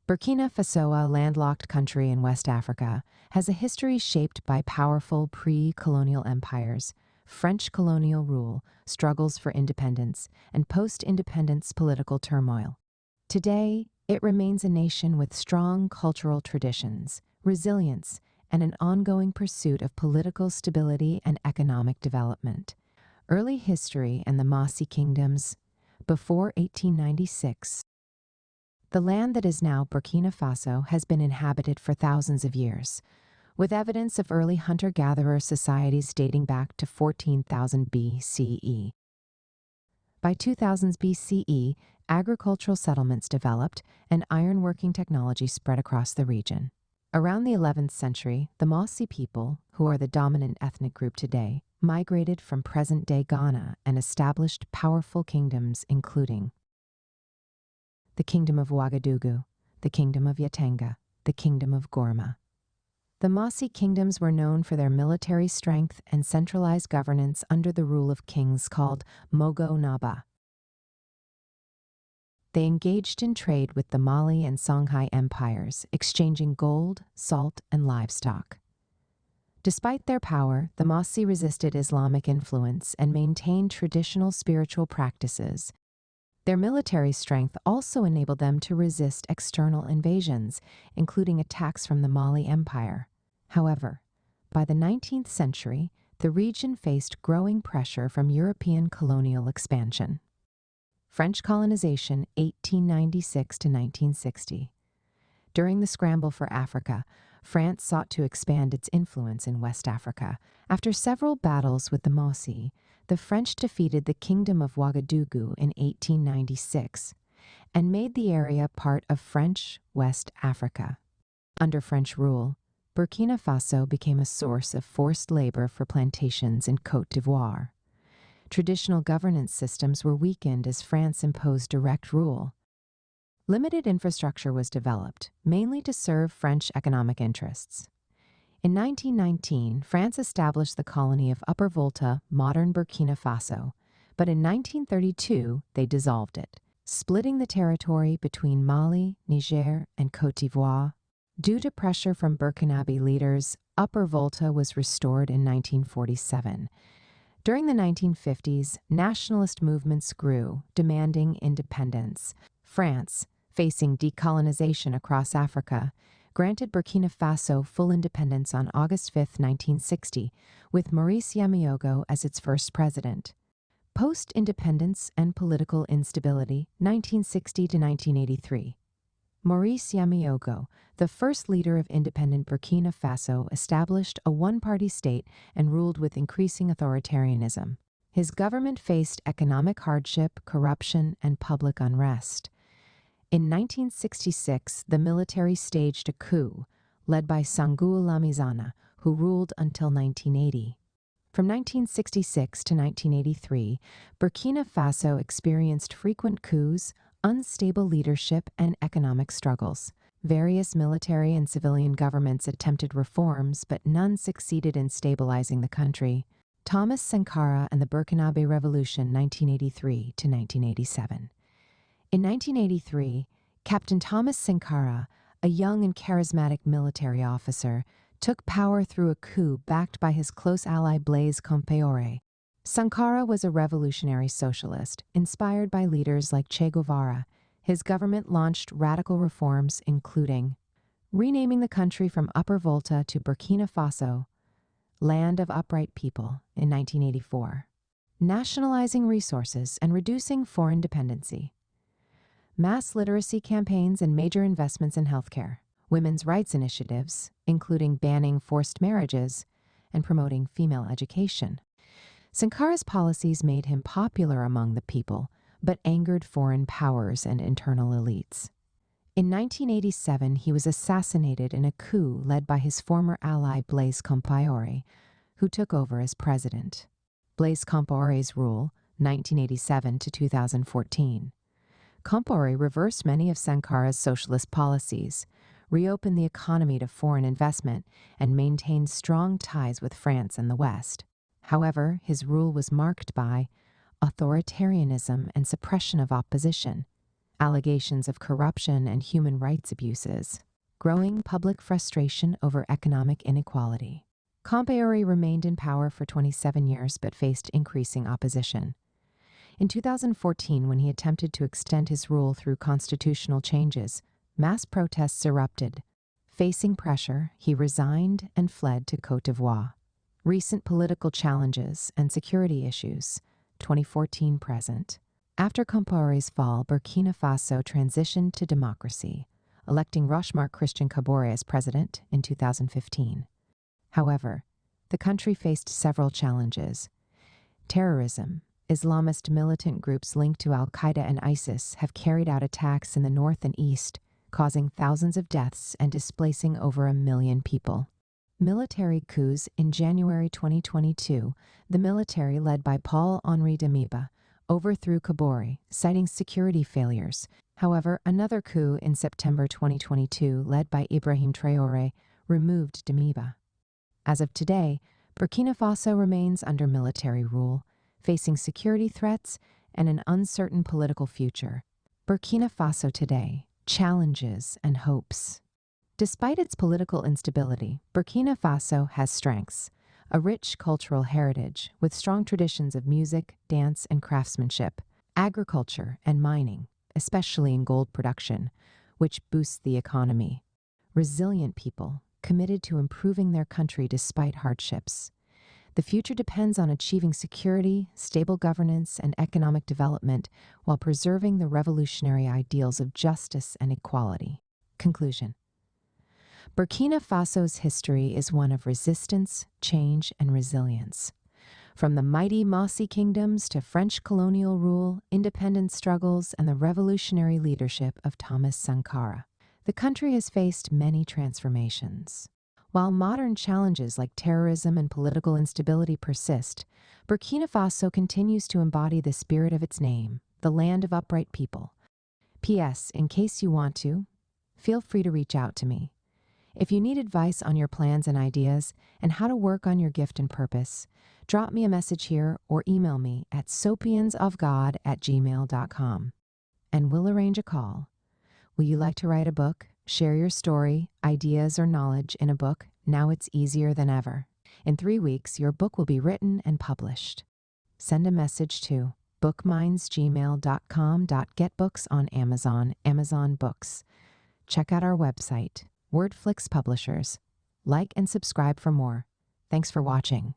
Burkina Faso, a landlocked country in West Africa, has a history shaped by powerful pre-colonial empires, French colonial rule, struggles for independence, and post-independence political turmoil. Today, it remains a nation with strong cultural traditions, resilience, and an ongoing pursuit of political stability and economic development. Early history and the Mossi kingdoms. Before 1896, the land that is now Burkina Faso has been inhabited for thousands of years, with evidence of early hunter-gatherer societies dating back to 14,000 BCE. By 2000 BCE, agricultural settlements developed and ironworking technology spread across the region. Around the 11th century, the Mossi people, who are the dominant ethnic group today, migrated from present-day Ghana and established powerful kingdoms including the Kingdom of Ouagadougou, the Kingdom of Yatenga, the Kingdom of Gorma. The Mossi kingdoms were known for their military strength and centralized governance under the rule of kings called Mogo Naba. They engaged in trade with the Mali and Songhai empires, exchanging gold, salt, and livestock. Despite their power, the Mossi resisted Islamic influence and maintained traditional spiritual practices. Their military strength also enabled them to resist external invasions, including attacks from the Mali Empire. However, by the 19th century, the region faced growing pressure from European colonial expansion. French colonization, 1896 to 1960. During the scramble for Africa, France sought to expand its influence in West Africa. After several battles with the Mossi, the French defeated the Kingdom of Ouagadougou in 1896 and made the area part of French West Africa. Under French rule, Burkina Faso became a source of forced labor for plantations in Côte d'Ivoire. Traditional governance systems were weakened as France imposed direct rule. Limited infrastructure was developed, mainly to serve French economic interests. In 1919, France established the colony of Upper Volta, modern Burkina Faso, but in 1932 they dissolved it, splitting the territory between Mali, Niger, and Côte d'Ivoire. Due to pressure from Burkinabe leaders, Upper Volta was restored in 1947. During the 1950s, nationalist movements grew, demanding independence. France, facing decolonization across Africa, granted Burkina Faso full independence on August 5, 1960, with Maurice Yamiogo as its first president. Post-independence and political instability, 1960 to 1983. Maurice Yamiogo, the first leader of independent Burkina Faso, established a one-party state and ruled with increasing authoritarianism. His government faced economic hardship, corruption, and public unrest. In 1966, the military staged a coup, led by Sangoul Lamizana, who ruled until 1980. From 1966 to 1983, Burkina Faso experienced frequent coups, unstable leadership, and economic struggles. Various military and civilian governments attempted reforms, but none succeeded in stabilizing the country. Thomas Sankara and the Burkinabe Revolution, 1983 to 1987. In 1983, Captain Thomas Sankara, a young and charismatic military officer, took power through a coup backed by his close ally Blaise Compaoré. Sankara was a revolutionary socialist, inspired by leaders like Che Guevara. His government launched radical reforms, including renaming the country from Upper Volta to Burkina Faso, Land of Upright People, in 1984, nationalizing resources and reducing foreign dependency, mass literacy campaigns and major investments in healthcare, women's rights initiatives, including banning forced marriages and promoting female education. Sankara's policies made him popular among the people, but angered foreign powers and internal elites. In 1987, he was assassinated in a coup led by his former ally Blaise Compaoré, who took over as president. Blaise Compaoré's rule, 1987 to 2014. Compaoré reversed many of Sankara's socialist policies, reopened the economy to foreign investment, and maintained strong ties with France and the West. However, his rule was marked by authoritarianism and suppression of opposition. allegations of corruption and human rights abuses, growing public frustration over economic inequality. Compaoré remained in power for 27 years but faced increasing opposition. In 2014, when he attempted to extend his rule through constitutional changes, mass protests erupted. Facing pressure, he resigned and fled to Côte d'Ivoire. Recent political challenges and security issues, 2014 present. After Compaoré's fall, Burkina Faso transitioned to democracy, electing Rochmark Christian Kaboré as president in 2015. However, the country faced several challenges. Terrorism. Islamist militant groups linked to al-Qaeda and ISIS have carried out attacks in the north and east, causing thousands of deaths and displacing over 1 million people. Military coups. In January 2022, the military led by Paul-Henri Damiba overthrew Kaboré, citing security failures. However, another coup in September 2022, led by Ibrahim Traoré, removed Damiba. As of today, Burkina Faso remains under military rule, facing security threats and an uncertain political future. Burkina Faso today, challenges and hopes. Despite its political instability, Burkina Faso has strengths: a rich cultural heritage with strong traditions of music, dance, and craftsmanship, agriculture and mining, especially in gold production, which boosts the economy, resilient people committed to improving their country despite hardships. The future depends on achieving security, stable governance, and economic development while preserving the revolutionary ideals of justice and equality. Conclusion. Burkina Faso's history is one of resistance, change, and resilience. From the mighty Mossi kingdoms to French colonial rule, independence struggles, and the revolutionary leadership of Thomas Sankara, the country has faced many transformations. While modern challenges like terrorism and political instability persist, Burkina Faso continues to embody the spirit of its name, the land of upright people. P.S. In case you want to, feel free to reach out to me. If you need advice on your plans and ideas and how to work on your gift and purpose, drop me a message here or email me at sopiansofgod@gmail.com, and we'll arrange a call. Will you like to write a book? Share your story, ideas, or knowledge in a book? Now it's easier than ever. In 3 weeks, your book will be written and published. Send a message to bookmindsgmail.com. Get books on Amazon, Amazon Books. Check out our website, Wordflix Publishers. Like and subscribe for more. Thanks for watching.